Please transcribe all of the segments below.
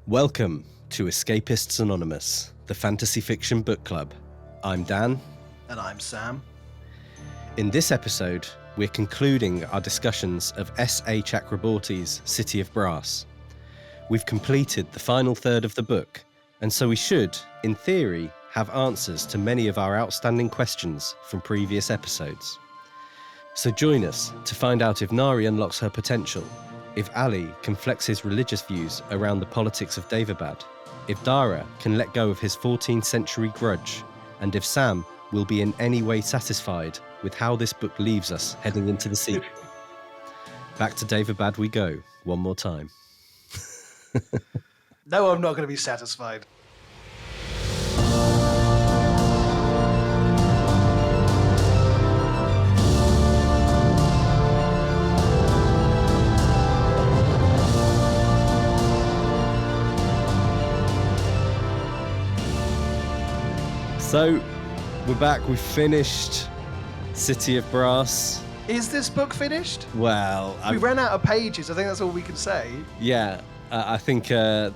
Welcome to Escapists Anonymous, the fantasy fiction book club. I'm Dan. And I'm Sam. In this episode, we're concluding our discussions of S.A. Chakraborty's City of Brass. We've completed the final third of the book, and so we should, in theory, have answers to many of our outstanding questions from previous episodes. So join us to find out if Nahri unlocks her potential, if Ali can flex his religious views around the politics of Daevabad, if Dara can let go of his 14th century grudge, and if Sam will be in any way satisfied with how this book leaves us heading into the sequel. Back to Daevabad we go, one more time. No, I'm not going to be satisfied. So, we're back. We finished City of Brass. Is this book finished? Well, we ran out of pages. I think that's all we can say. Yeah, I think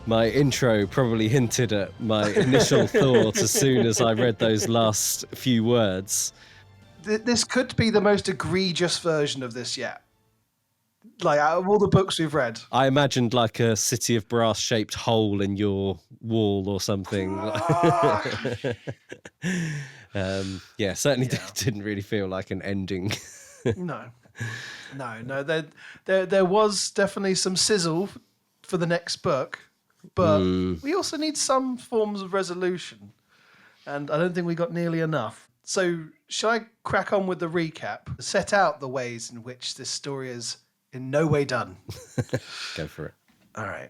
my intro probably hinted at my initial thought as soon as I read those last few words. This could be the most egregious version of this yet. Like, out of all the books we've read. I imagined like a City of Brass shaped hole in your wall or something. Certainly didn't really feel like an ending. No. There was definitely some sizzle for the next book, but we also need some forms of resolution, and I don't think we got nearly enough. So shall I crack on with the recap? Set out the ways in which this story is in no way done. Go for it. All right.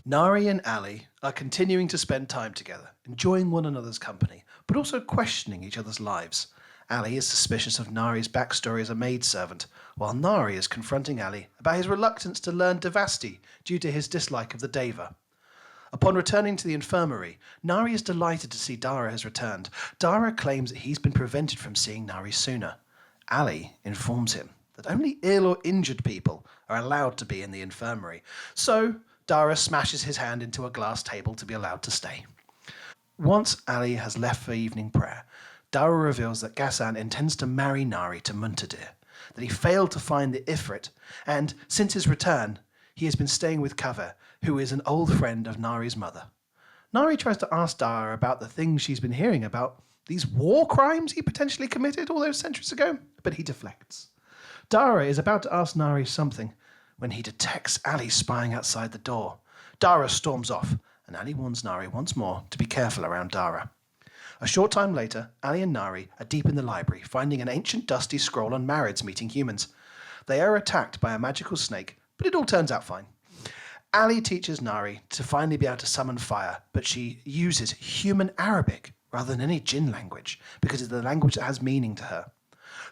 Nahri and Ali are continuing to spend time together, enjoying one another's company, but also questioning each other's lives. Ali is suspicious of Nahri's backstory as a maidservant, while Nahri is confronting Ali about his reluctance to learn Devasti due to his dislike of the Deva. Upon returning to the infirmary, Nahri is delighted to see Dara has returned. Dara claims that he's been prevented from seeing Nahri sooner. Ali informs him that only ill or injured people are allowed to be in the infirmary, so Dara smashes his hand into a glass table to be allowed to stay. Once Ali has left for evening prayer, Dara reveals that Ghassan intends to marry Nahri to Muntadir, that he failed to find the Ifrit, and since his return, he has been staying with Kaveh, who is an old friend of Nahri's mother. Nahri tries to ask Dara about the things she's been hearing about, these war crimes he potentially committed all those centuries ago, but he deflects. Dara is about to ask Nahri something when he detects Ali spying outside the door. Dara storms off, and Ali warns Nahri once more to be careful around Dara. A short time later, Ali and Nahri are deep in the library, finding an ancient dusty scroll on Marids meeting humans. They are attacked by a magical snake, but it all turns out fine. Ali teaches Nahri to finally be able to summon fire, but she uses human Arabic rather than any Jinn language, because it's the language that has meaning to her.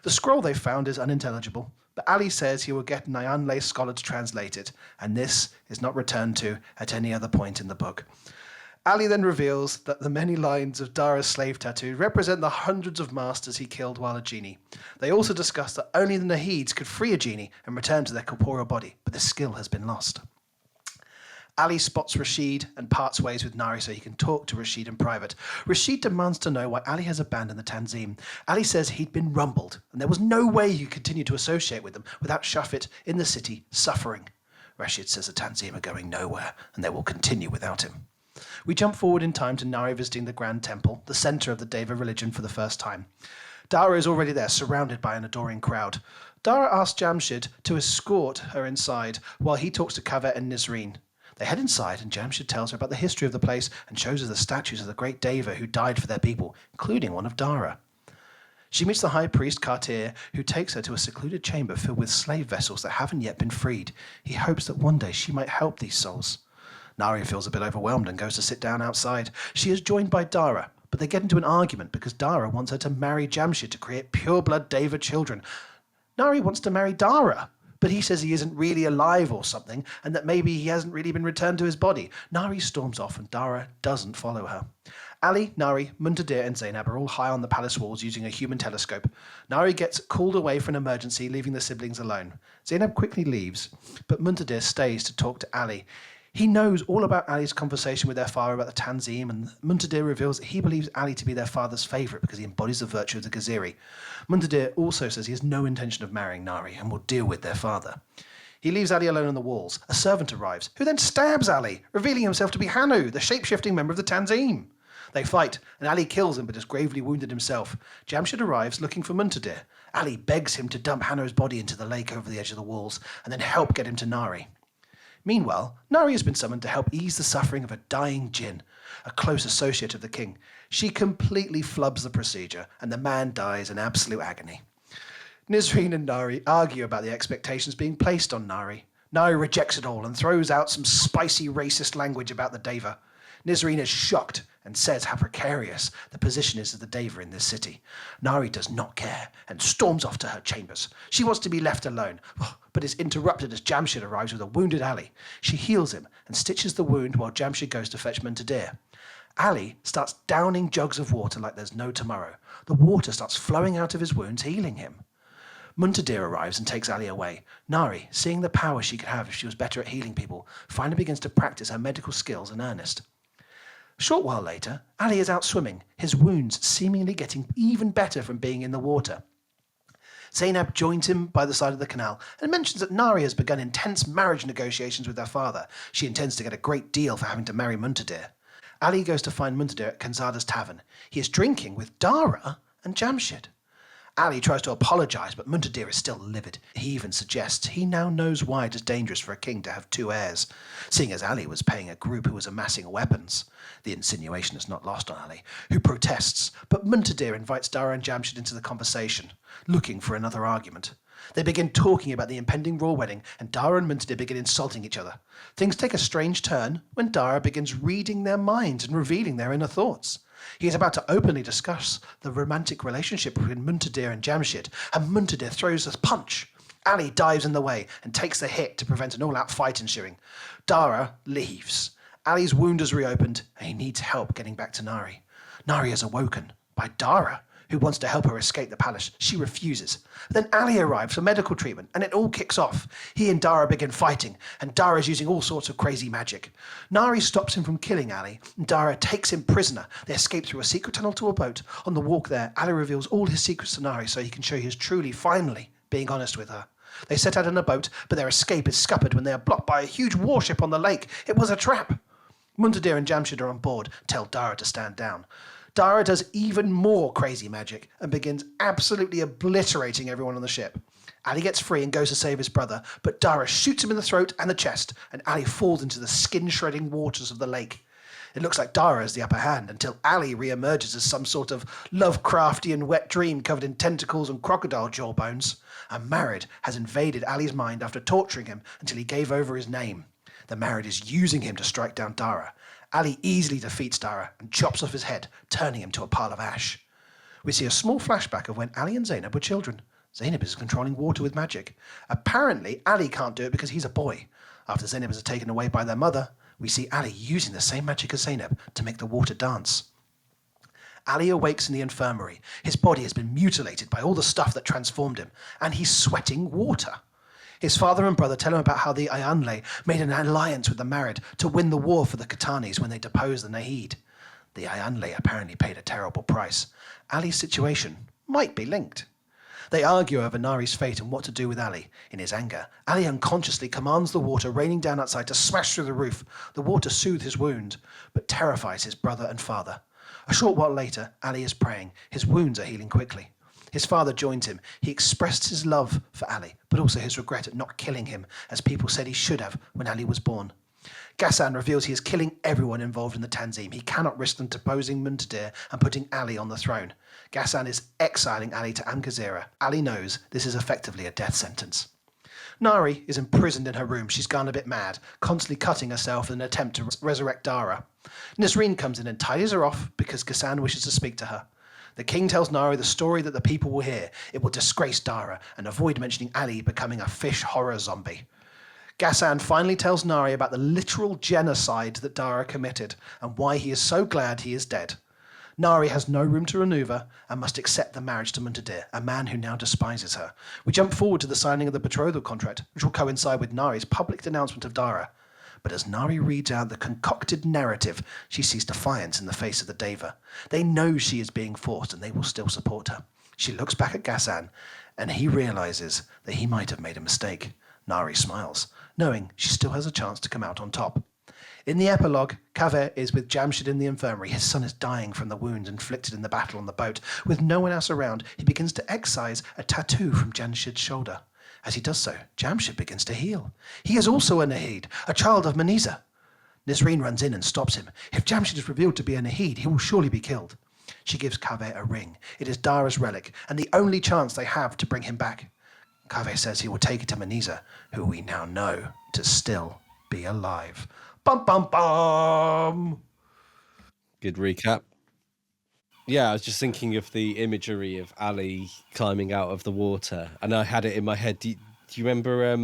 The scroll they found is unintelligible, but Ali says he will get an Ayanle scholar to translate it, and this is not returned to at any other point in the book. Ali then reveals that the many lines of Dara's slave tattoo represent the hundreds of masters he killed while a genie. They also discuss that only the Nahids could free a genie and return to their corporeal body, but the skill has been lost. Ali spots Rashid and parts ways with Nahri so he can talk to Rashid in private. Rashid demands to know why Ali has abandoned the Tanzim. Ali says he'd been rumbled, and there was no way he could continue to associate with them without Shafit in the city suffering. Rashid says the Tanzim are going nowhere, and they will continue without him. We jump forward in time to Nahri visiting the Grand Temple, the centre of the Deva religion, for the first time. Dara is already there, surrounded by an adoring crowd. Dara asks Jamshid to escort her inside while he talks to Kaveh and Nisreen. They head inside, and Jamshid tells her about the history of the place and shows her the statues of the great Deva who died for their people, including one of Dara. She meets the high priest Kartir, who takes her to a secluded chamber filled with slave vessels that haven't yet been freed. He hopes that one day she might help these souls. Nahri feels a bit overwhelmed and goes to sit down outside. She is joined by Dara, but they get into an argument because Dara wants her to marry Jamshid to create pure-blood Deva children. Nahri wants to marry Dara, but he says he isn't really alive or something, and that maybe he hasn't really been returned to his body. Nahri storms off, and Dara doesn't follow her. Ali, Nahri, Muntadir, and Zainab are all high on the palace walls using a human telescope. Nahri gets called away for an emergency, leaving the siblings alone. Zainab quickly leaves, but Muntadir stays to talk to Ali. He knows all about Ali's conversation with their father about the Tanzim, and Muntadir reveals that he believes Ali to be their father's favourite because he embodies the virtue of the Gaziri. Muntadir also says he has no intention of marrying Nahri and will deal with their father. He leaves Ali alone on the walls. A servant arrives, who then stabs Ali, revealing himself to be Hanu, the shape-shifting member of the Tanzim. They fight, and Ali kills him but is gravely wounded himself. Jamshid arrives looking for Muntadir. Ali begs him to dump Hanu's body into the lake over the edge of the walls and then help get him to Nahri. Meanwhile, Nahri has been summoned to help ease the suffering of a dying jinn, a close associate of the king. She completely flubs the procedure, and the man dies in absolute agony. Nizreen and Nahri argue about the expectations being placed on Nahri. Nahri rejects it all and throws out some spicy racist language about the Deva. Nizreen is shocked and says how precarious the position is of the Deva in this city. Nahri does not care and storms off to her chambers. She wants to be left alone, but is interrupted as Jamshid arrives with a wounded Ali. She heals him and stitches the wound while Jamshid goes to fetch Muntadir. Ali starts downing jugs of water like there's no tomorrow. The water starts flowing out of his wounds, healing him. Muntadir arrives and takes Ali away. Nahri, seeing the power she could have if she was better at healing people, finally begins to practice her medical skills in earnest. A short while later, Ali is out swimming, his wounds seemingly getting even better from being in the water. Zainab joins him by the side of the canal and mentions that Nahri has begun intense marriage negotiations with her father. She intends to get a great deal for having to marry Muntadir. Ali goes to find Muntadir at Kanzada's tavern. He is drinking with Dara and Jamshid. Ali tries to apologise, but Muntadir is still livid. He even suggests he now knows why it is dangerous for a king to have two heirs, seeing as Ali was paying a group who was amassing weapons. The insinuation is not lost on Ali, who protests, but Muntadir invites Dara and Jamshid into the conversation, looking for another argument. They begin talking about the impending royal wedding, and Dara and Muntadir begin insulting each other. Things take a strange turn when Dara begins reading their minds and revealing their inner thoughts. He is about to openly discuss the romantic relationship between Muntadir and Jamshid, and Muntadir throws a punch. Ali dives in the way and takes the hit to prevent an all-out fight ensuing. Dara leaves. Ali's wound is reopened, and he needs help getting back to Nahri. Nahri is awoken by Dara, who wants to help her escape the palace. She refuses. Then Ali arrives for medical treatment, and it all kicks off. He and Dara begin fighting, and Dara is using all sorts of crazy magic. Nahri stops him from killing Ali, and Dara takes him prisoner. They escape through a secret tunnel to a boat. On the walk there, Ali reveals all his secrets to Nahri so he can show he is truly, finally, being honest with her. They set out in a boat, but their escape is scuppered when they are blocked by a huge warship on the lake. It was a trap. Muntadir and Jamshid are on board, tell Dara to stand down. Dara does even more crazy magic and begins absolutely obliterating everyone on the ship. Ali gets free and goes to save his brother, but Dara shoots him in the throat and the chest, and Ali falls into the skin-shredding waters of the lake. It looks like Dara has the upper hand until Ali re-emerges as some sort of Lovecraftian wet dream covered in tentacles and crocodile jawbones. A Marid has invaded Ali's mind after torturing him until he gave over his name. The Marid is using him to strike down Dara. Ali easily defeats Dara and chops off his head, turning him to a pile of ash. We see a small flashback of when Ali and Zainab were children. Zainab is controlling water with magic. Apparently, Ali can't do it because he's a boy. After Zainab is taken away by their mother, we see Ali using the same magic as Zainab to make the water dance. Ali awakes in the infirmary. His body has been mutilated by all the stuff that transformed him, and he's sweating water. His father and brother tell him about how the Ayanle made an alliance with the Marid to win the war for the Khatanis when they deposed the Nahid. The Ayanle apparently paid a terrible price. Ali's situation might be linked. They argue over Nahri's fate and what to do with Ali. In his anger, Ali unconsciously commands the water raining down outside to smash through the roof. The water soothes his wound, but terrifies his brother and father. A short while later, Ali is praying. His wounds are healing quickly. His father joins him. He expressed his love for Ali, but also his regret at not killing him, as people said he should have when Ali was born. Ghassan reveals he is killing everyone involved in the Tanzim. He cannot risk them deposing Muntadir and putting Ali on the throne. Ghassan is exiling Ali to Amgazira. Ali knows this is effectively a death sentence. Nahri is imprisoned in her room. She's gone a bit mad, constantly cutting herself in an attempt to resurrect Dara. Nizreen comes in and tidies her off because Ghassan wishes to speak to her. The king tells Nahri the story that the people will hear. It will disgrace Dara and avoid mentioning Ali becoming a fish horror zombie. Ghassan finally tells Nahri about the literal genocide that Dara committed and why he is so glad he is dead. Nahri has no room to maneuver and must accept the marriage to Muntadir, a man who now despises her. We jump forward to the signing of the betrothal contract, which will coincide with Nahri's public denouncement of Dara. But as Nahri reads out the concocted narrative, she sees defiance in the face of the Deva. They know she is being forced and they will still support her. She looks back at Ghassan and he realizes that he might have made a mistake. Nahri smiles, knowing she still has a chance to come out on top. In the epilogue, Kaveh is with Jamshid in the infirmary. His son is dying from the wounds inflicted in the battle on the boat. With no one else around, he begins to excise a tattoo from Jamshid's shoulder. As he does so, Jamshid begins to heal. He is also a Nahid, a child of Maniza. Nisreen runs in and stops him. If Jamshid is revealed to be a Nahid, he will surely be killed. She gives Kaveh a ring. It is Dara's relic, and the only chance they have to bring him back. Kaveh says he will take it to Maniza, who we now know to still be alive. Bum, bum, bum. Good recap. Yeah, I was just thinking of the imagery of Ali climbing out of the water, and I had it in my head. Do you remember,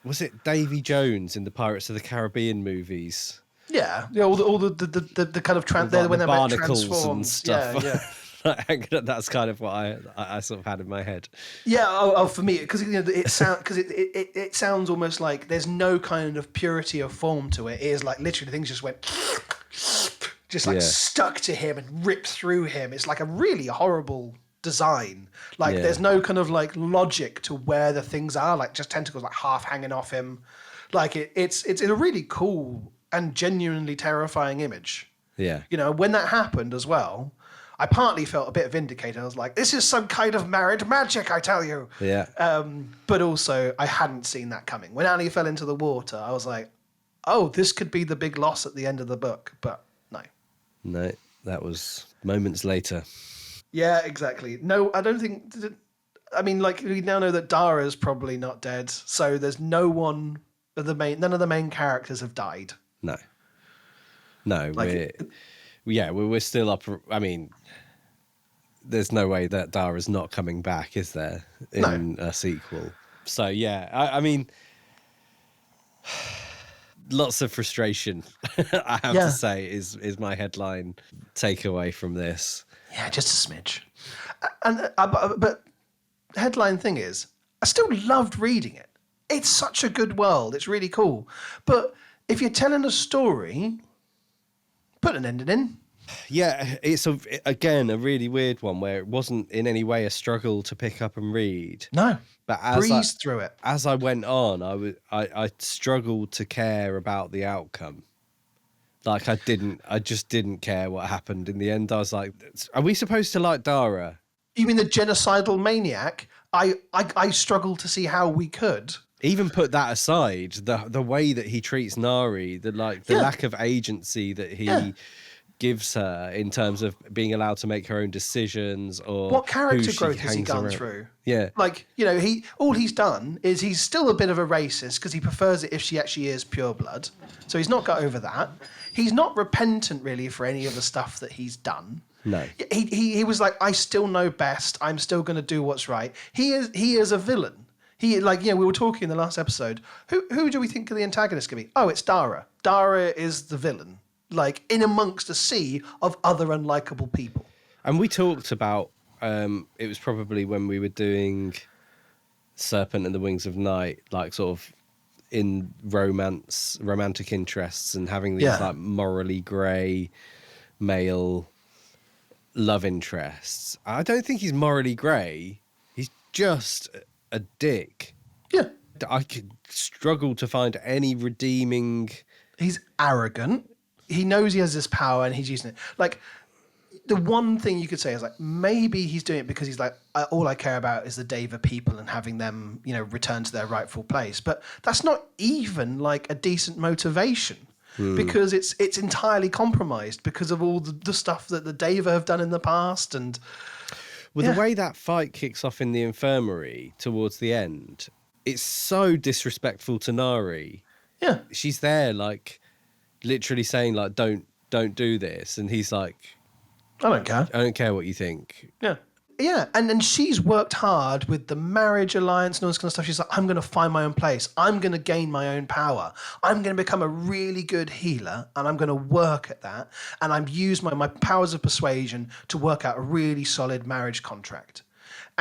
was it Davy Jones in the Pirates of the Caribbean movies? Yeah, all the kind of when they're barnacles transformed and stuff. Yeah. That's kind of what I sort of had in my head. Yeah, for me, because it sounds almost like there's no kind of purity of form to it. It is like literally things just went, stuck to him and ripped through him. It's like a really horrible design. Like there's no kind of like logic to where the things are. Like just tentacles like half hanging off him. Like it's a really cool and genuinely terrifying image. Yeah, when that happened as well, I partly felt a bit vindicated. I was like, this is some kind of married magic, I tell you. Yeah. But also, I hadn't seen that coming. When Ali fell into the water, I was like, oh, this could be the big loss at the end of the book. But no. No, that was moments later. Yeah, exactly. No, I don't think... I mean, like, we now know that Dara's probably not dead. So there's none of the main characters have died. No. No, we're still up... I mean... There's no way that Dara's not coming back, is there, in a sequel? So, yeah, I mean, lots of frustration, I have to say, is my headline takeaway from this. Yeah, just a smidge. But headline thing is, I still loved reading it. It's such a good world. It's really cool. But if you're telling a story, put an ending in. Yeah, it's again a really weird one where it wasn't in any way a struggle to pick up and read. No, but breeze through it. As I went on, I struggled to care about the outcome. Like I just didn't care what happened in the end. I was like, are we supposed to like Dara? You mean the genocidal maniac? I struggled to see how we could. Even put that aside, the way that he treats Nahri, the lack of agency that he gives her in terms of being allowed to make her own decisions, or what character growth has he gone through? Yeah, like all he's done is he's still a bit of a racist because he prefers it if she actually is pure blood. So he's not got over that. He's not repentant really for any of the stuff that he's done. No, he was like, I still know best. I'm still going to do what's right. He is a villain. We were talking in the last episode. Who do we think the antagonist could be? Oh, it's Dara. Dara is the villain. Like in amongst a sea of other unlikable people. And we talked about, it was probably when we were doing Serpent and the Wings of Night, like sort of in romantic interests and having these like morally grey male love interests. I don't think he's morally grey. He's just a dick. Yeah. I could struggle to find any redeeming... He's arrogant. He knows he has this power and he's using it. Like, the one thing you could say is like, maybe he's doing it because he's like, all I care about is the Deva people and having them, return to their rightful place. But that's not even like a decent motivation because it's entirely compromised because of all the stuff that the Deva have done in the past. And the way that fight kicks off in the infirmary towards the end, it's so disrespectful to Nahri. Yeah. She's there like... literally saying like don't do this, and he's like, I don't care what you think. Yeah, and she's worked hard with the marriage alliance and all this kind of stuff. She's like, I'm going to find my own place. I'm going to gain my own power. I'm going to become a really good healer, and I'm going to work at that. And I've used my powers of persuasion to work out a really solid marriage contract.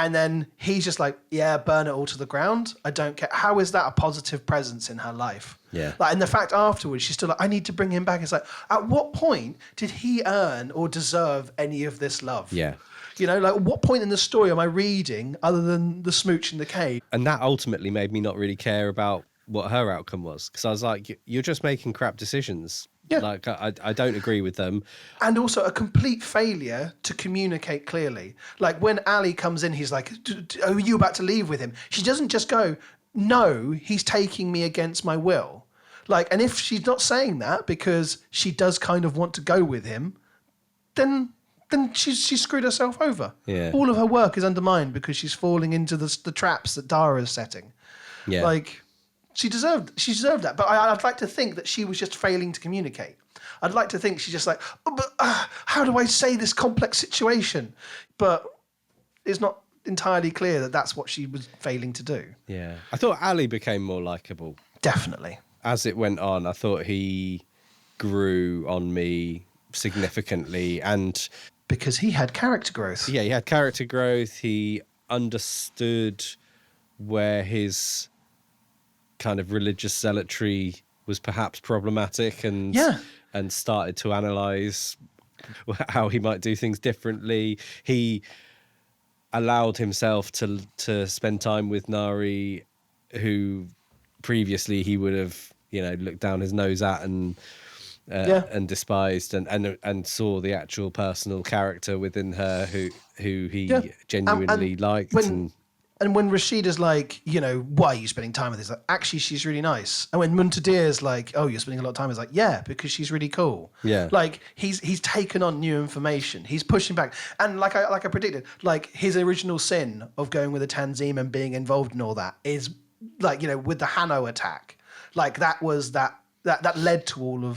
And then he's just like, yeah, burn it all to the ground. I don't care. How is that a positive presence in her life? Yeah. Like, and the fact afterwards, she's still like, I need to bring him back. It's like, at what point did he earn or deserve any of this love? Yeah. You know, like, what point in the story am I reading other than the smooch in the cave? And that ultimately made me not really care about what her outcome was, because I was like, you're just making crap decisions. Yeah. Like, I don't agree with them. And also a complete failure to communicate clearly. Like when Ali comes in, he's like, are you about to leave with him? She doesn't just go, no, he's taking me against my will. Like, and if she's not saying that because she does kind of want to go with him, then she's screwed herself over. Yeah. All of her work is undermined because she's falling into the traps that Dara is setting. Yeah. Like, she deserved that. But I'd like to think that she was just failing to communicate. I'd like to think she's just like, oh, but how do I say this complex situation? But it's not entirely clear that that's what she was failing to do. Yeah. I thought Ali became more likable. Definitely. As it went on, I thought he grew on me significantly. And because he had character growth. yeah, he had character growth. He understood where his kind of religious zealotry was perhaps problematic, and started to analyze how he might do things differently. He allowed himself to spend time with Nahri, who previously he would have, looked down his nose at and despised, and saw the actual personal character within her who he genuinely liked. And when Rashida's like, why are you spending time with this? Like, actually, she's really nice. And when Muntadir's like, oh, you're spending a lot of time, it's like, yeah, because she's really cool. Yeah. Like, he's taken on new information. He's pushing back. And like I predicted, like, his original sin of going with the Tanzim and being involved in all that is, like, with the Hanno attack. Like, that led to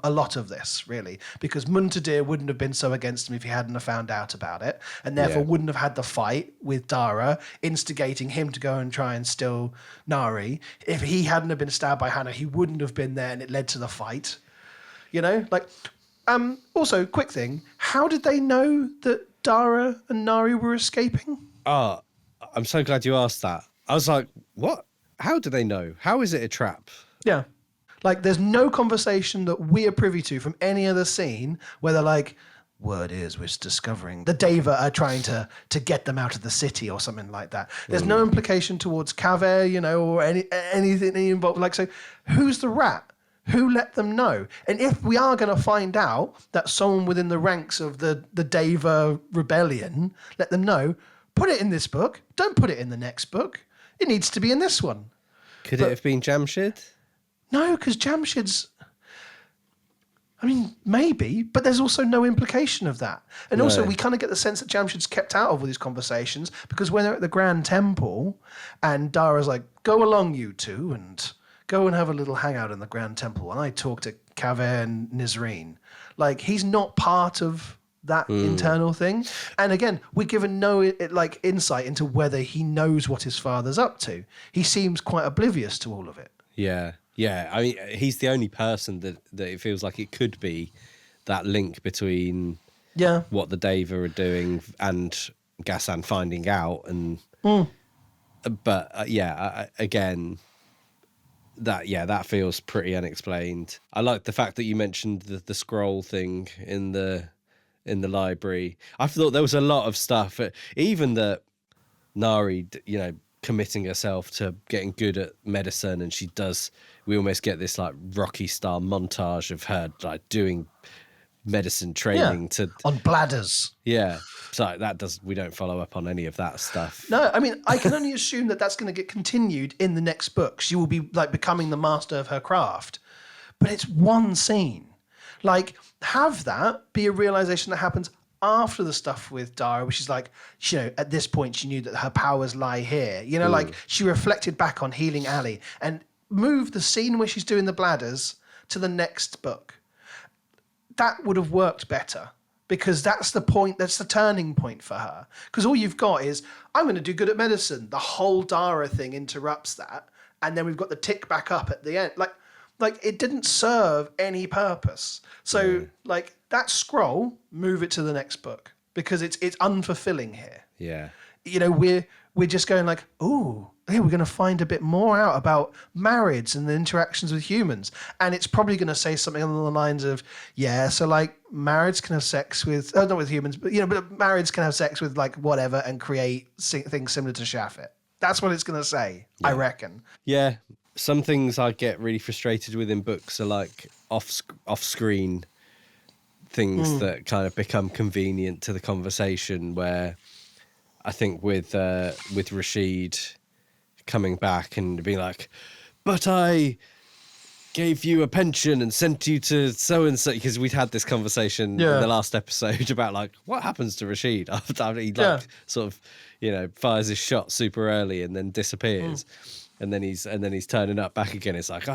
a lot of this, really, because Muntadir wouldn't have been so against him if he hadn't have found out about it, and therefore wouldn't have had the fight with Dara, instigating him to go and try and steal Nahri. If he hadn't have been stabbed by Hannah, he wouldn't have been there, and it led to the fight. Also, quick thing, how did they know that Dara and Nahri were escaping? Oh, I'm so glad you asked that. I was like, what? How do they know? How is it a trap? Yeah. Like, there's no conversation that we are privy to from any other scene where they're like, word is we're discovering the Deva are trying to get them out of the city or something like that. There's no implication towards Kaveh, or anything involved. Like, so who's the rat? Who let them know? And if we are going to find out that someone within the ranks of the Deva rebellion let them know, put it in this book. Don't put it in the next book. It needs to be in this one. Could it have been Jamshid? No, because Jamshid's... I mean, maybe, but there's also no implication of that. And also, we kind of get the sense that Jamshid's kept out of all these conversations, because when they're at the Grand Temple and Dara's like, go along, you two, and go and have a little hangout in the Grand Temple, and I talk to Kaveh and Nizreen. Like, he's not part of that internal thing. And again, we're given no insight into whether he knows what his father's up to. He seems quite oblivious to all of it. Yeah. Yeah, I mean, he's the only person that it feels like it could be that link between what the Deva are doing and Ghassan finding out. And but again, that feels pretty unexplained. I like the fact that you mentioned the scroll thing in the library. I thought there was a lot of stuff, even that Nahri, committing herself to getting good at medicine, and we almost get this like Rocky style montage of her like doing medicine training on bladders. Yeah. So we don't follow up on any of that stuff. No, I mean, I can only assume that that's going to get continued in the next book. She will be like becoming the master of her craft. But it's one scene. Like, have that be a realization that happens after the stuff with Dara, which is like, at this point she knew that her powers lie here. Like, she reflected back on healing Ali and moved the scene where she's doing the bladders to the next book. That would have worked better, because that's the point, that's the turning point for her. Because all you've got is, I'm going to do good at medicine. The whole Dara thing interrupts that. And then we've got the tick back up at the end. Like it didn't serve any purpose. So that scroll, move it to the next book, because it's unfulfilling here. Yeah. we're just going like, oh, hey, we're going to find a bit more out about marriage and the interactions with humans. And it's probably going to say something along the lines of, yeah, so like marriage can have sex with, not with humans, but, but marriage can have sex with like whatever and create things similar to Shafit. That's what it's going to say, I reckon. Yeah. Some things I get really frustrated with in books are like off-screen things that kind of become convenient to the conversation, where I think with Rashid coming back and being like, but I gave you a pension and sent you to so-and-so, because we'd had this conversation in the last episode about like, what happens to Rashid after he sort of, fires his shot super early and then disappears. And then he's turning up back again. It's like,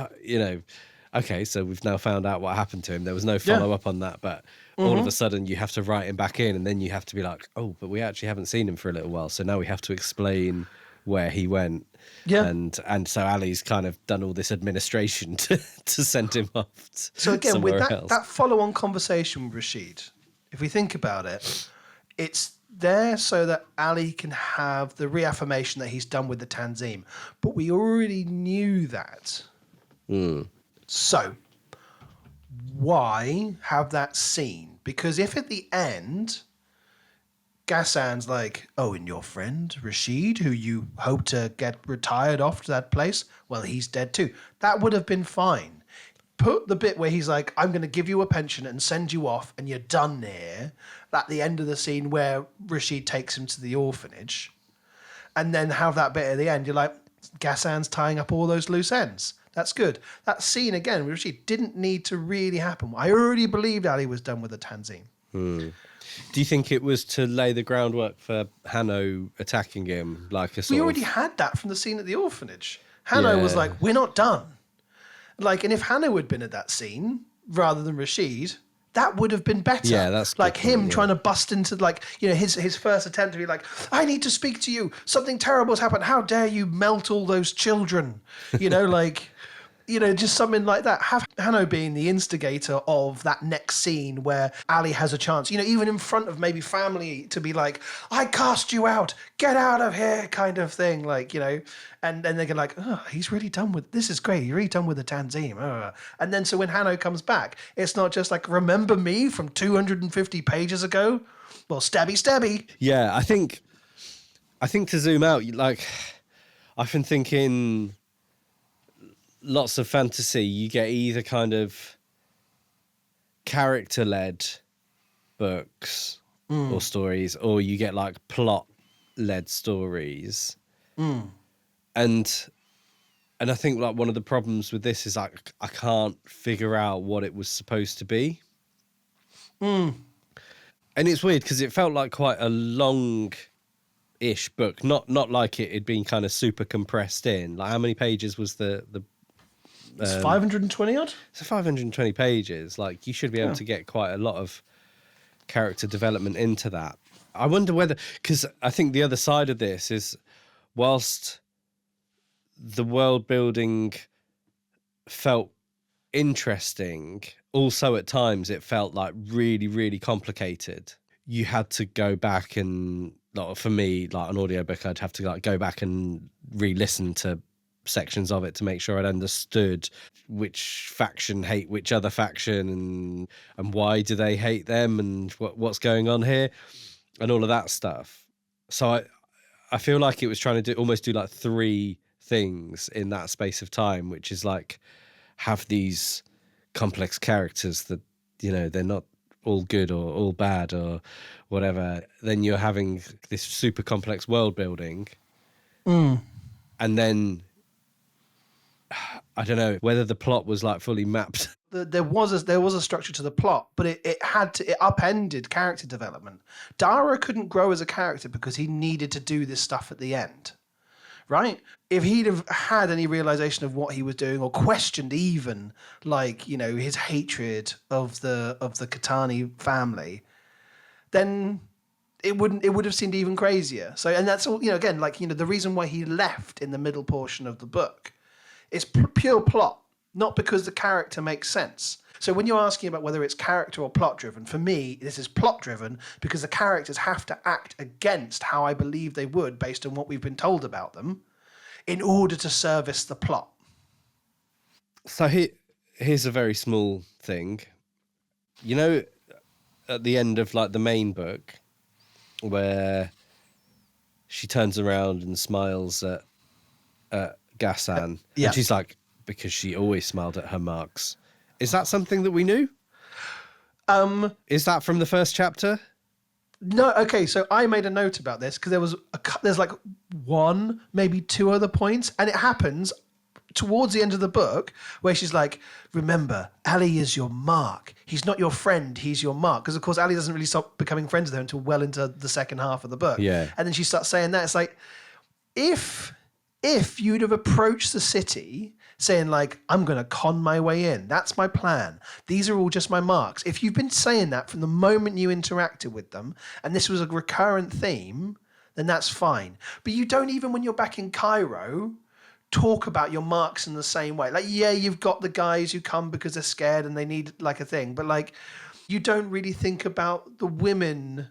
okay, so we've now found out what happened to him. There was no follow-up on that, but all of a sudden you have to write him back in, and then you have to be like, oh, but we actually haven't seen him for a little while, so now we have to explain where he went. Yeah. And so Ali's kind of done all this administration to send him off so again, with else. that follow-on conversation with Rashid, if we think about it, it's there so that Ali can have the reaffirmation that he's done with the Tanzim. But we already knew that. So why have that scene? Because if at the end Ghassan's like, oh, and your friend Rashid, who you hope to get retired off to that place, well, he's dead too. That would have been fine. Put the bit where he's like, I'm going to give you a pension and send you off and you're done here, at the end of the scene where Rashid takes him to the orphanage, and then have that bit at the end. You're like, Ghassan's tying up all those loose ends. That's good. That scene, again, with Rashid didn't need to really happen. I already believed Ali was done with the Tanzim. Do you think it was to lay the groundwork for Hanno attacking him? We already had that from the scene at the orphanage. Hanno was like, we're not done. And if Hanno had been at that scene rather than Rashid, that would have been better. Yeah, that's like him trying to bust into his first attempt to be like, I need to speak to you. Something terrible has happened. How dare you melt all those children? Just something like that. Have Hanno being the instigator of that next scene where Ali has a chance, even in front of maybe family, to be like, I cast you out, get out of here, kind of thing. And then they're like, oh, he's really done with, this is great, he's really done with the Tanzim. And then so when Hanno comes back, it's not just like, remember me from 250 pages ago? Well, stabby. Yeah, I think to zoom out, I've been thinking, lots of fantasy, you get either kind of character-led books or stories, or you get like plot-led stories. And I think like one of the problems with this is like I can't figure out what it was supposed to be. And it's weird because it felt like quite a long-ish book, not like it'd been kind of super compressed in. Like, how many pages was the it's 520 odd. So 520 pages. Like, you should be able to get quite a lot of character development into that. I wonder whether, because I think the other side of this is, whilst the world building felt interesting, also at times it felt like really, really complicated. You had to go back and, like, for me, like an audiobook, I'd have to like go back and re-listen to sections of it to make sure I'd understood which faction hate which other faction, and why do they hate them, and what's going on here, and all of that stuff. So I feel like it was trying to almost do like three things in that space of time, which is like have these complex characters that, they're not all good or all bad or whatever. Then you're having this super complex world building. And then I don't know whether the plot was like fully mapped. There was a structure to the plot, but it upended character development. Dara couldn't grow as a character because he needed to do this stuff at the end, right? If he'd have had any realization of what he was doing, or questioned even his hatred of the Katani family, then it would have seemed even crazier. So, and that's all, again, the reason why he left in the middle portion of the book, it's pure plot, not because the character makes sense. So when you're asking about whether it's character or plot driven, for me, this is plot driven because the characters have to act against how I believe they would based on what we've been told about them in order to service the plot. So here's a very small thing. You know, at the end of like the main book, where she turns around and smiles at Ghassan, Yeah. and she's like, because she always smiled at her marks. Is that something that we knew? Is that from the first chapter? No, okay, so I made a note about this because there's like one, maybe two other points, and it happens towards the end of the book where she's like, remember, Ali is your mark. He's not your friend, he's your mark. Because, of course, Ali doesn't really stop becoming friends with her until well into the second half of the book. Yeah. And then she starts saying that. It's like, if you'd have approached the city saying like, I'm going to con my way in. That's my plan. These are all just my marks. If you've been saying that from the moment you interacted with them, and this was a recurrent theme, then that's fine. But you don't, even when you're back in Cairo, talk about your marks in the same way. Like, yeah, you've got the guys who come because they're scared and they need like a thing, but like, you don't really think about the women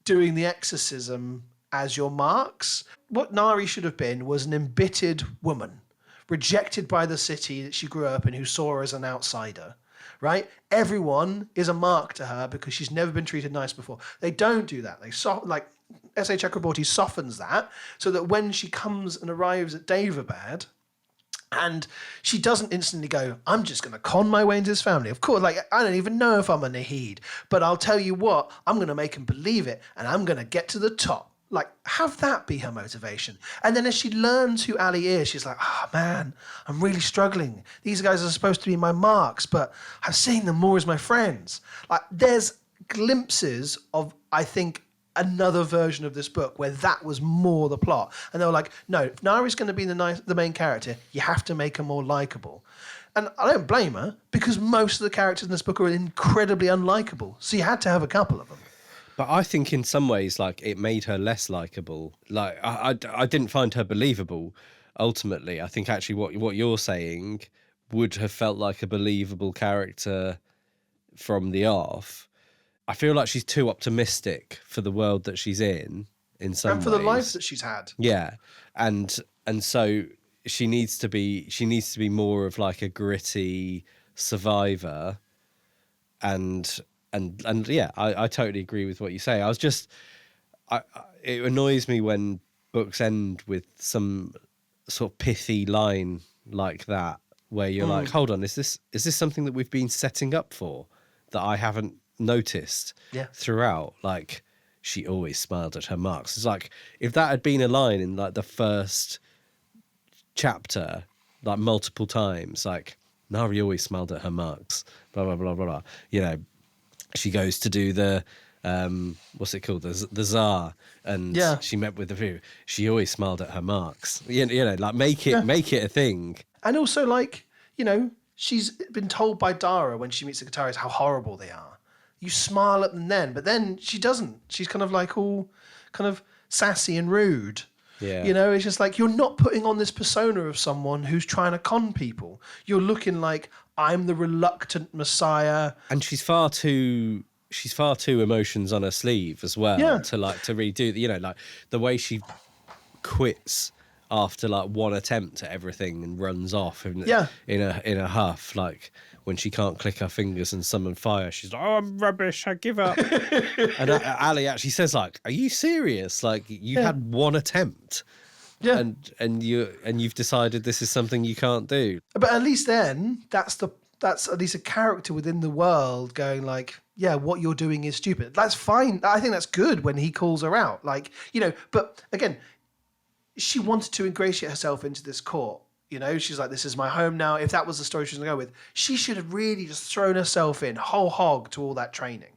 doing the exorcism as your marks. What Nahri should have been was an embittered woman, rejected by the city that she grew up in, who saw her as an outsider, right? Everyone is a mark to her because she's never been treated nice before. They don't do that. Like S.A. Chakraborty softens that so that when she comes and arrives at Daevabad, and she doesn't instantly go, I'm just going to con my way into his family. Of course, like, I don't even know if I'm a Nahid, but I'll tell you what, I'm going to make him believe it, and I'm going to get to the top. Like, have that be her motivation. And then as she learns who Ali is, she's like, oh, man, I'm really struggling. These guys are supposed to be my marks, but I'm seeing them more as my friends. Like, there's glimpses of, I think, another version of this book where that was more the plot. And they were like, no, if Nahri's going to be the main character, you have to make her more likable. And I don't blame her, because most of the characters in this book are incredibly unlikable. So you had to have a couple of them. But I think in some ways, like, it made her less likable. Like, I didn't find her believable, ultimately. I think actually what you're saying would have felt like a believable character from the off. I feel like she's too optimistic for the world that she's in some ways. And for the life that she's had. Yeah. And so she needs to be more of like a gritty survivor. And yeah, I totally agree with what you say. It annoys me when books end with some sort of pithy line like that, where you're like, hold on, is this something that we've been setting up for that I haven't noticed throughout? Like, she always smiled at her marks. It's like, if that had been a line in like the first chapter, like multiple times, like, Nahri always smiled at her marks, blah, blah, blah, blah, blah. You know, she goes to do the, what's it called? The Tsar. And she met with the view. She always smiled at her marks. You know, like, make it a thing. And also, like, you know, she's been told by Dara when she meets the guitarists how horrible they are. You smile at them then, but then she doesn't. She's kind of like all kind of sassy and rude. Yeah. You know, it's just like, you're not putting on this persona of someone who's trying to con people. You're looking like, I'm the reluctant messiah. And she's far too emotions on her sleeve as well to redo, you know, like the way she quits after like one attempt at everything and runs off in a huff, like when she can't click her fingers and summon fire, she's like, oh, I'm rubbish, I give up. And Ali actually says, like, are you serious? Like, you had one attempt. Yeah. And you've decided this is something you can't do. But at least then that's at least a character within the world going like, yeah, what you're doing is stupid. That's fine. I think that's good when he calls her out. Like, you know, but again, she wanted to ingratiate herself into this court. You know, she's like, this is my home now. If that was the story she was going to go with, she should have really just thrown herself in whole hog to all that training.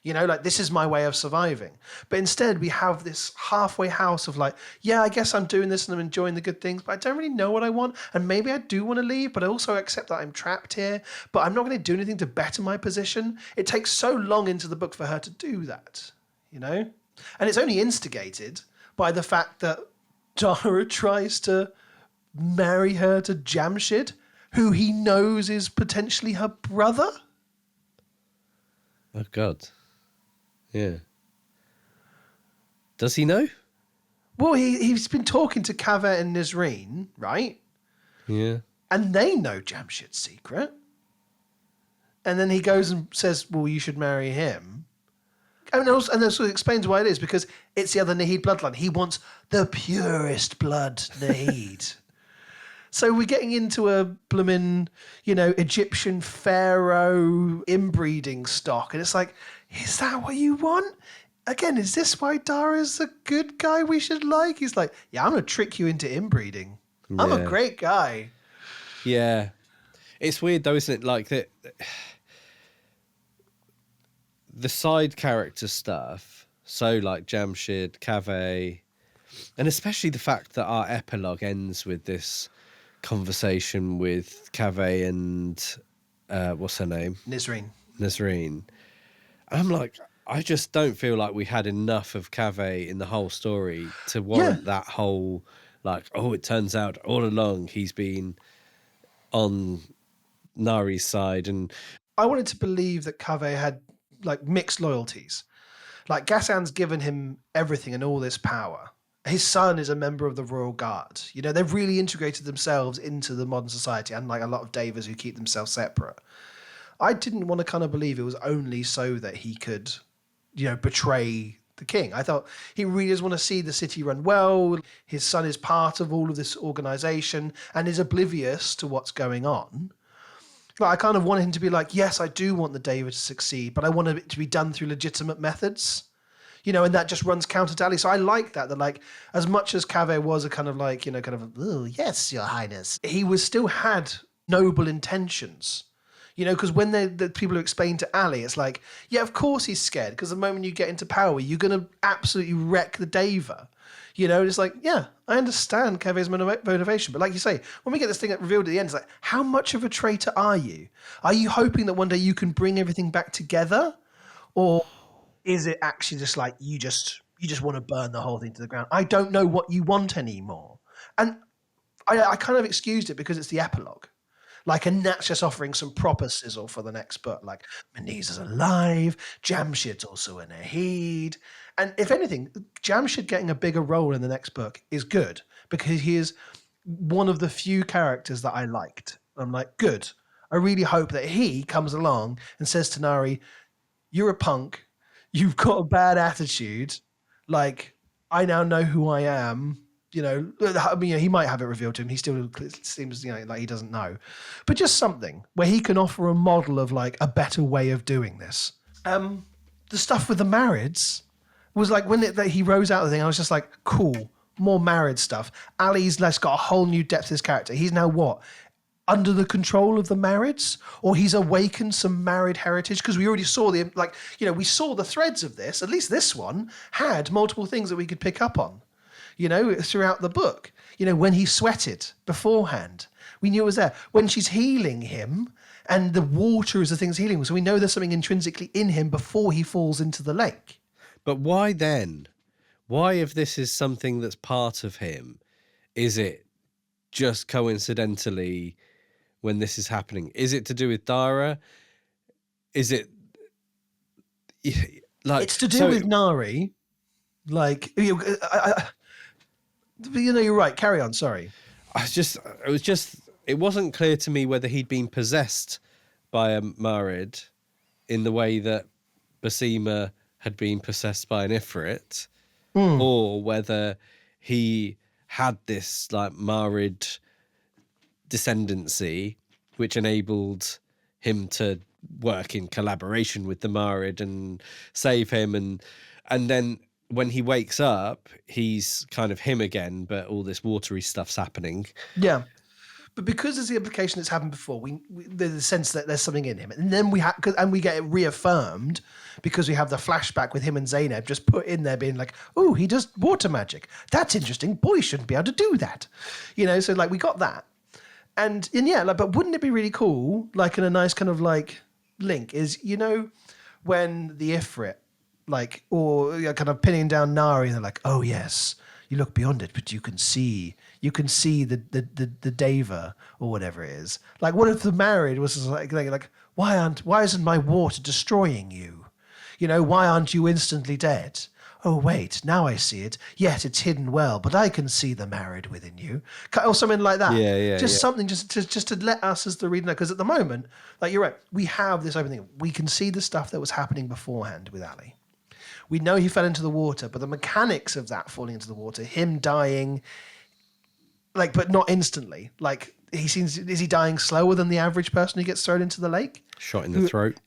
You know, like, this is my way of surviving. But instead, we have this halfway house of like, yeah, I guess I'm doing this and I'm enjoying the good things, but I don't really know what I want. And maybe I do want to leave, but I also accept that I'm trapped here. But I'm not going to do anything to better my position. It takes so long into the book for her to do that, you know? And it's only instigated by the fact that Dara tries to marry her to Jamshid, who he knows is potentially her brother. Oh, God. Yeah. Does he know? Well, he's been talking to Kaveh and Nizreen, right? Yeah. And they know Jamshid's secret. And then he goes and says, well, you should marry him. And also explains why it is, because it's the other Nahid bloodline. He wants the purest blood Nahid. So we're getting into a blooming, Egyptian pharaoh inbreeding stock. And it's like, is that what you want? Again, is this why Dara's a good guy we should like? He's like, yeah, I'm going to trick you into inbreeding. I'm a Yeah. great guy. Yeah. It's weird though, isn't it? Like the side character stuff, so like Jamshid, Kaveh, and especially the fact that our epilogue ends with this conversation with Kaveh and what's her name? Nizreen. I'm like, I just don't feel like we had enough of Kaveh in the whole story to warrant that whole, like, oh, it turns out all along he's been on Nari's side. And I wanted to believe that Kaveh had like mixed loyalties. Like Ghassan's given him everything and all this power. His son is a member of the Royal Guard. They've really integrated themselves into the modern society, unlike a lot of Davers who keep themselves separate. I didn't want to kind of believe it was only so that he could, betray the king. I thought he really does want to see the city run well. His son is part of all of this organization and is oblivious to what's going on. Like, I kind of wanted him to be like, yes, I do want the David to succeed, but I want it to be done through legitimate methods. And that just runs counter to Ali. So I like that like, as much as Kaveh was a kind of like, oh, yes, your highness, he was still had noble intentions. Because when the people who explain to Ali, it's like, yeah, of course he's scared, because the moment you get into power, you're going to absolutely wreck the Deva. It's like, yeah, I understand Kaveh's motivation. But like you say, when we get this thing revealed at the end, it's like, how much of a traitor are you? Are you hoping that one day you can bring everything back together? Or is it actually just like, you just want to burn the whole thing to the ground? I don't know what you want anymore. And I kind of excused it because it's the epilogue. Like, and that's just offering some proper sizzle for the next book. Like, Maniz's alive, Jamshid's also a Nahid. And if anything, Jamshid getting a bigger role in the next book is good, because he is one of the few characters that I liked. I'm like, good. I really hope that he comes along and says to Nari, you're a punk, you've got a bad attitude, like, I now know who I am. He might have it revealed to him. He still seems, like he doesn't know. But just something where he can offer a model of like a better way of doing this. The stuff with the marrieds was like, when he rose out of the thing, I was just like, cool, more married stuff. Ali's got a whole new depth to his character. He's now what? Under the control of the marrieds? Or he's awakened some married heritage? Because we already saw we saw the threads of this. At least this one had multiple things that we could pick up on. Throughout the book. When he sweated beforehand, we knew it was there. When she's healing him, and the water is the thing's healing him, so we know there's something intrinsically in him before he falls into the lake. But why then? Why, if this is something that's part of him, is it just coincidentally when this is happening? Is it to do with Dara? Is it like... It's to do with Nari. Like... you're right. Carry on. Sorry. It wasn't clear to me whether he'd been possessed by a Marid in the way that Basima had been possessed by an Ifrit, or whether he had this like Marid descendancy, which enabled him to work in collaboration with the Marid and save him, and then when he wakes up, he's kind of him again, but all this watery stuff's happening. Yeah. But because there's the implication that's happened before, there's a sense that there's something in him. And then we get it reaffirmed because we have the flashback with him and Zainab just put in there being like, oh, he does water magic. That's interesting. Boys shouldn't be able to do that. So like we got that. And yeah, like, but wouldn't it be really cool, like in a nice kind of like link is, when the Ifrit, like, or kind of pinning down Nari, and they're like, oh yes, you look beyond it, but you can see the Deva or whatever it is. Like, what if the married was like why isn't my water destroying you? Why aren't you instantly dead? Oh, wait, now I see it. Yet it's hidden well, but I can see the married within you. Or something like that. Yeah. Something just to let us as the reader know. Because at the moment, like you're right, we have this everything. We can see the stuff that was happening beforehand with Ali. We know he fell into the water, but the mechanics of that falling into the water, him dying, but not instantly. Is he dying slower than the average person who gets thrown into the lake? Shot in the throat.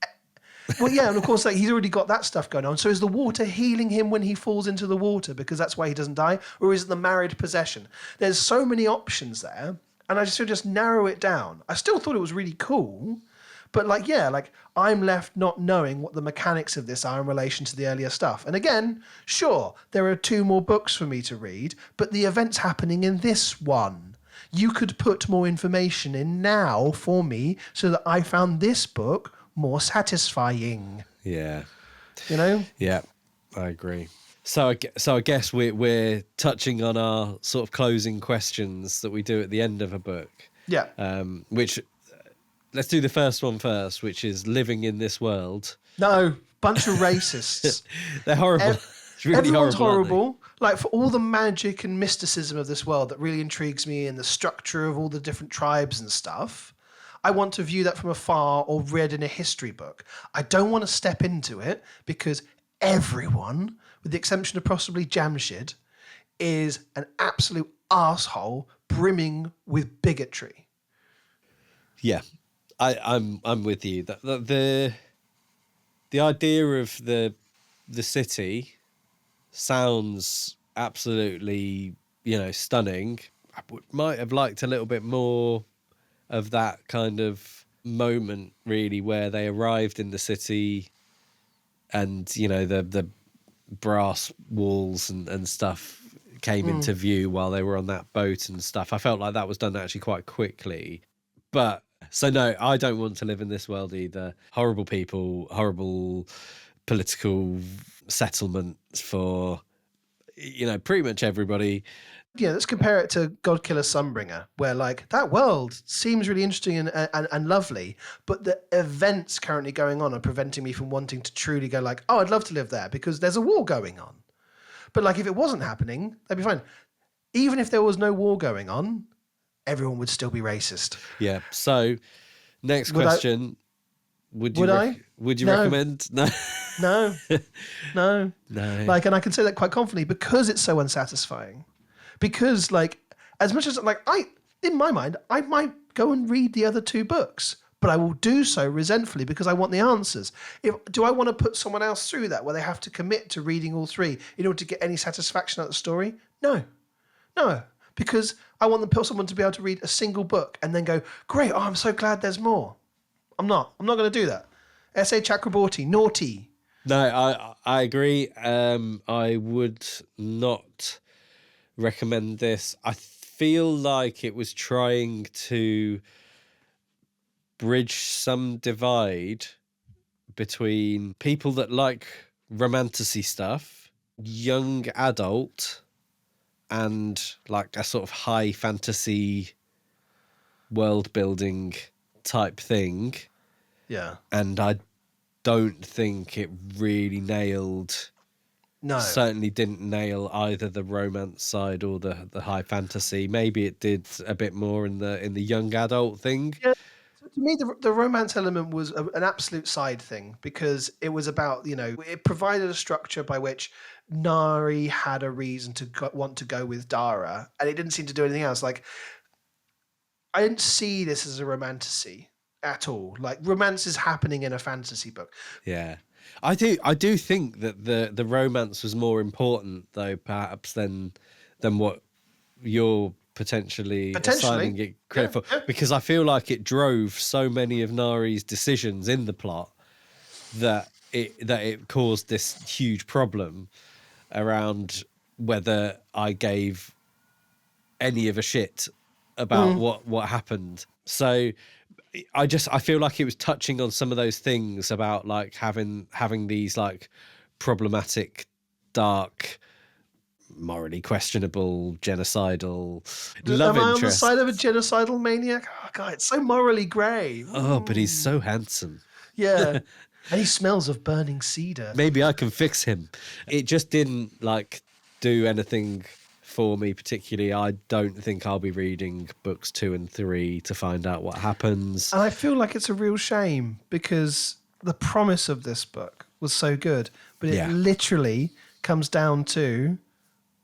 Well, yeah, and of course, he's already got that stuff going on. So is the water healing him when he falls into the water because that's why he doesn't die? Or is it the married possession? There's so many options there, and I just narrow it down. I still thought it was really cool, but I'm left not knowing what the mechanics of this are in relation to the earlier stuff. And again, sure, there are 2 more books for me to read, but the events happening in this one. You could put more information in now for me so that I found this book more satisfying. Yeah. Yeah, I agree. So I guess we're touching on our sort of closing questions that we do at the end of a book. Yeah. Which let's do the first one first, which is living in this world. No, bunch of racists. They're horrible. It's really Everyone's horrible. For all the magic and mysticism of this world that really intrigues me and the structure of all the different tribes and stuff, I want to view that from afar or read in a history book. I don't want to step into it because everyone, with the exception of possibly Jamshid, is an absolute arsehole brimming with bigotry. Yeah, I'm with you. The idea of the city sounds absolutely stunning. I might have liked a little bit more of that kind of moment, really, where they arrived in the city and the brass walls and stuff came into view while they were on that boat and stuff. I felt like that was done actually quite quickly. But so no, I don't want to live in this world either. Horrible people, horrible political settlements for pretty much everybody. Yeah, let's compare it to Godkiller Sunbringer, where that world seems really interesting and lovely, but the events currently going on are preventing me from wanting to truly go oh, I'd love to live there because there's a war going on. But if it wasn't happening, that'd be fine. Even if there was no war going on, everyone would still be racist. Yeah. So next question. Would you recommend? No. No. And I can say that quite confidently because it's so unsatisfying. Because as much as in my mind, I might go and read the other 2 books, but I will do so resentfully because I want the answers. Do I want to put someone else through that where they have to commit to reading all 3 in order to get any satisfaction out of the story? No, because I want someone to be able to read a single book and then go, great, oh, I'm so glad there's more. I'm not going to do that. S.A. Chakraborty, naughty. No, I agree. I would not recommend this. I feel like it was trying to bridge some divide between people that like romantasy stuff, young adult, and a sort of high fantasy world building type thing. Yeah. And I don't think it really nailed. No. Certainly didn't nail either the romance side or the high fantasy. Maybe it did a bit more in the young adult thing. Yeah. So to me, the romance element was an absolute side thing because it was about, it provided a structure by which Nahri had a reason to want to go with Dara, and it didn't seem to do anything else. I didn't see this as a romantasy at all. Romance is happening in a fantasy book. Yeah. I do think that the romance was more important though, perhaps than what you're potentially assigning it credit for. Yeah. Because I feel like it drove so many of Nahri's decisions in the plot that it caused this huge problem around whether I gave any of a shit about what happened. So I feel like it was touching on some of those things about having these problematic, dark, morally questionable, genocidal love Am interest. I on the side of a genocidal maniac? Oh God, it's so morally grey. Oh, but he's so handsome. Yeah. And he smells of burning cedar. Maybe I can fix him. It just didn't like do anything for me particularly. I don't think I'll be reading books 2 and 3 to find out what happens. And I feel like it's a real shame because the promise of this book was so good, but it literally comes down to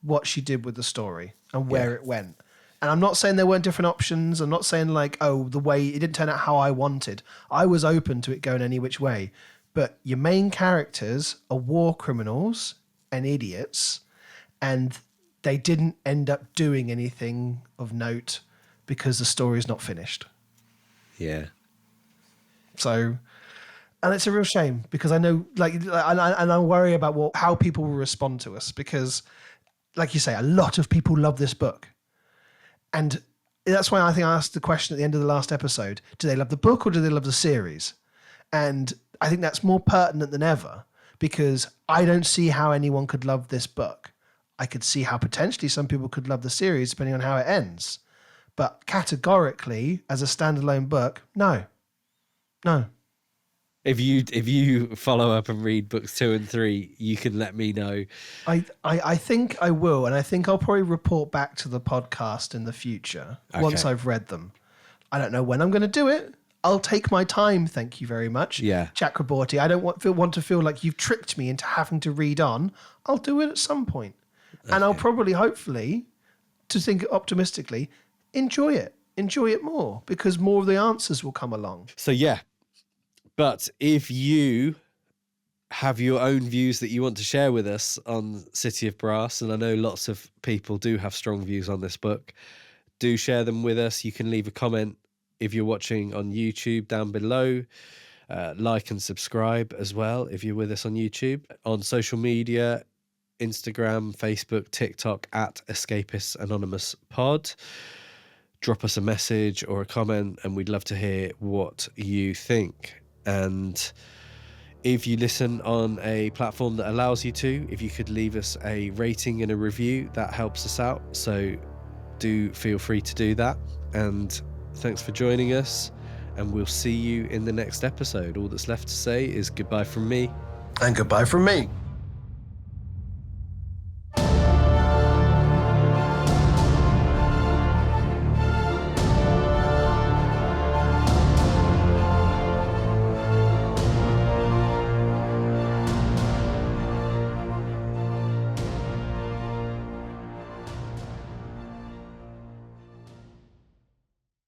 what she did with the story and where it went. And I'm not saying there weren't different options. I'm not saying like, oh, the way it didn't turn out how I wanted. I was open to it going any which way. But your main characters are war criminals and idiots, and they didn't end up doing anything of note because the story's not finished. Yeah. So, and it's a real shame because I know, and I worry about how people will respond to us because, like you say, a lot of people love this book. And that's why I think I asked the question at the end of the last episode, do they love the book or do they love the series? And I think that's more pertinent than ever because I don't see how anyone could love this book. I could see how potentially some people could love the series depending on how it ends. But categorically, as a standalone book, no. If you follow up and read books 2 and 3, you can let me know. I think I will, and I think I'll probably report back to the podcast in the future once I've read them. I don't know when I'm going to do it. I'll take my time, thank you very much. Yeah. Chakraborty, I don't want to feel like you've tricked me into having to read on. I'll do it at some point. And I'll probably, hopefully, to think optimistically, enjoy it more because more of the answers will come along. So yeah. But if you have your own views that you want to share with us on City of Brass, and I know lots of people do have strong views on this book, do share them with us. You can leave a comment if you're watching on YouTube down below. Like and subscribe as well if you're with us on YouTube. On social media, Instagram, Facebook, TikTok, at Escapists Anonymous Pod. Drop us a message or a comment and we'd love to hear what you think. And if you listen on a platform that allows you to, if you could leave us a rating and a review, that helps us out. So do feel free to do that. And thanks for joining us. And we'll see you in the next episode. All that's left to say is goodbye from me. And goodbye from me.